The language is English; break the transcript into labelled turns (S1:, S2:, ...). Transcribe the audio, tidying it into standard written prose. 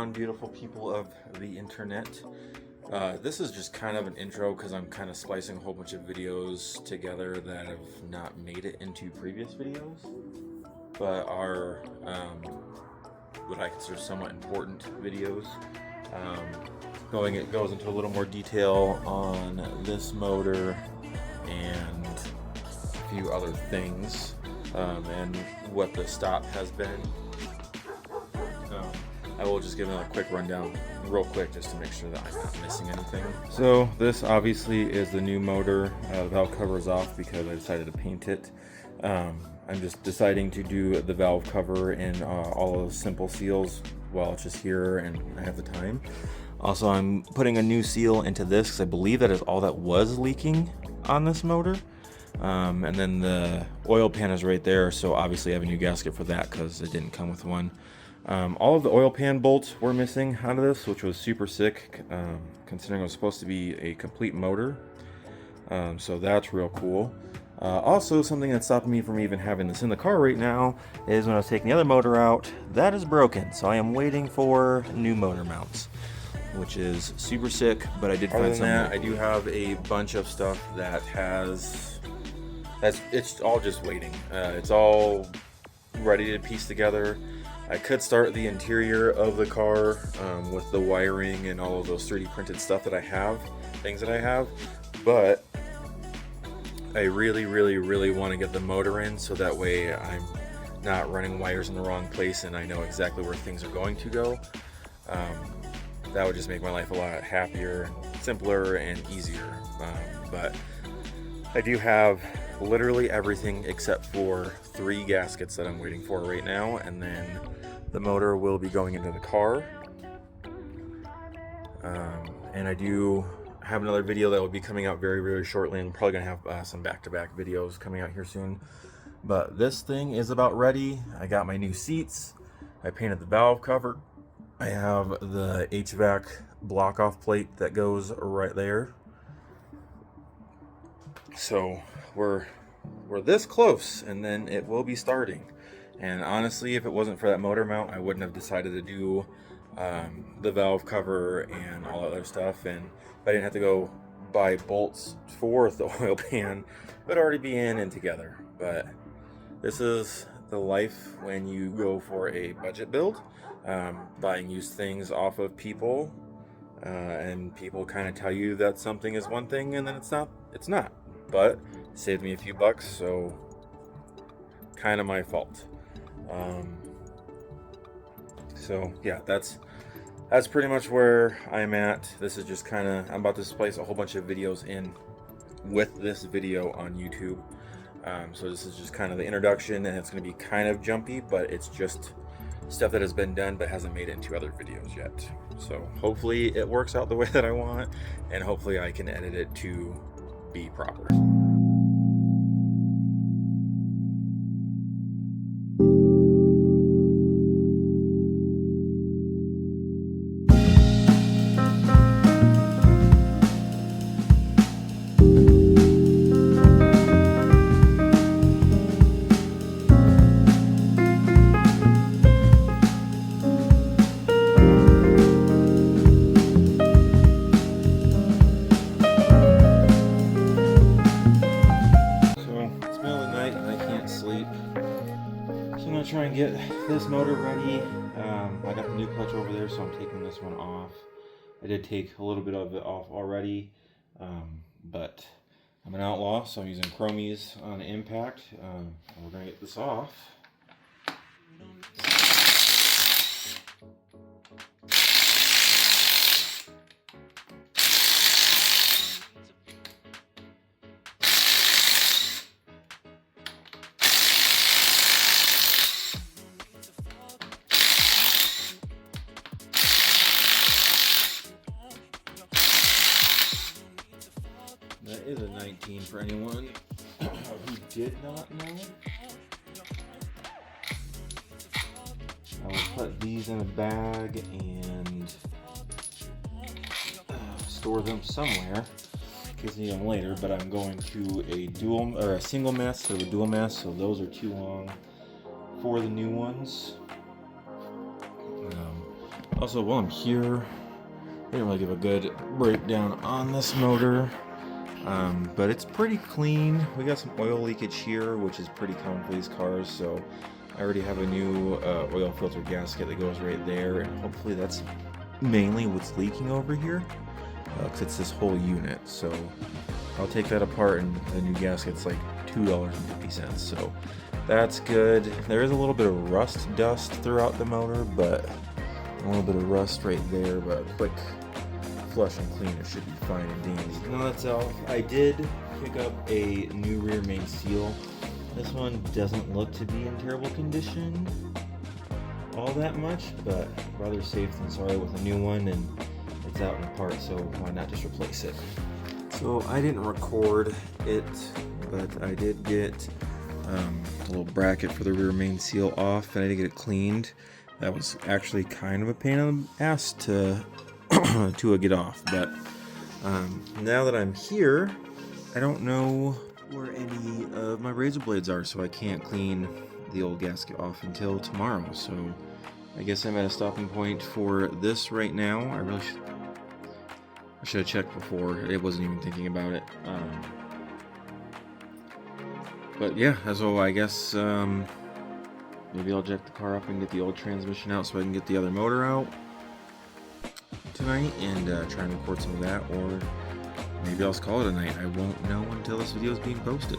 S1: on, beautiful people of the internet. This is just kind of an intro because I'm kind of splicing a whole bunch of videos together that have not made it into previous videos, but are what I consider somewhat important videos. It goes into a little more detail on this motor and a few other things, and what the stop has been. I will just give a quick rundown real quick just to make sure that I'm not missing anything. So this obviously is the new motor. The valve cover is off because I decided to paint it. I'm just deciding to do the valve cover in all of those simple seals while it's just here and I have the time. Also, I'm putting a new seal into this because I believe that is all that was leaking on this motor. And then the oil pan is right there, so obviously I have a new gasket for that because it didn't come with one. All of the oil pan bolts were missing out of this, which was super sick, considering it was supposed to be a complete motor. So that's real cool. Also, something that stopped me from even having this in the car right now is when I was taking the other motor out, that is broken. So I am waiting for new motor mounts, which is super sick, but I did find some. I do have a bunch of stuff that it's all just waiting. It's all ready to piece together. I could start the interior of the car with the wiring and all of those 3D printed stuff that I have, things that I have, but I really want to get the motor in so that way I'm not running wires in the wrong place and I know exactly where things are going to go. That would just make my life a lot happier, simpler, and easier. But I do have literally everything except for 3 gaskets that I'm waiting for right now, and then the motor will be going into the car. And I do have another video that will be coming out very shortly. I'm probably gonna have some back-to-back videos coming out here soon. But this thing is about ready. I got my new seats. I painted the valve cover. I have the HVAC block-off plate that goes right there. So we're this close, and then it will be starting. And honestly, if it wasn't for that motor mount, I wouldn't have decided to do the valve cover and all that other stuff. And I didn't have to go buy bolts for the oil pan, but already be in and together. But this is the life when you go for a budget build, buying used things off of people, and people kind of tell you that something is one thing and then it's not. But it saved me a few bucks, so kind of my fault. So yeah, that's pretty much where I'm at. This is just kind of, I'm about to splice a whole bunch of videos in with this video on YouTube. So this is just kind of the introduction, and it's going to be kind of jumpy, but it's just stuff that has been done but hasn't made it into other videos yet. So hopefully it works out the way that I want, and hopefully I can edit it to be proper. Try and get this motor ready. I got the new clutch over there, so I'm taking this one off. I did take a little bit of it off already, but I'm an outlaw, so I'm using chromies on impact. We're gonna get this off. That is a 19 for anyone who did not know. I will put these in a bag and store them somewhere in case I need them later, but I'm going to a single mast or a dual mast, so those are too long for the new ones. Also, while I'm here, I didn't really give a good breakdown on this motor, but it's pretty clean. We got some oil leakage here, which is pretty common for these cars, so I already have a new oil filter gasket that goes right there, and hopefully that's mainly what's leaking over here, because it's this whole unit. So I'll take that apart, and the new gasket's like $2.50, so that's good. There is a little bit of rust dust throughout the motor, but a little bit of rust right there, but a quick flush and clean, it should be fine and dandy. Now that's all. I did pick up a new rear main seal. This one doesn't look to be in terrible condition all that much, but rather safe than sorry with a new one, and it's out and apart, so why not just replace it? So I didn't record it, but I did get a little bracket for the rear main seal off, and I did get it cleaned. That was actually kind of a pain in the ass to get off, but now that I'm here, I don't know where any of my razor blades are, so I can't clean the old gasket off until tomorrow. So I guess I'm at a stopping point for this right now. I should have checked before. I wasn't even thinking about it. But yeah, so I guess maybe I'll jack the car up and get the old transmission out so I can get the other motor out tonight and try and record some of that, or maybe I'll just call it a night. I won't know until this video is being posted.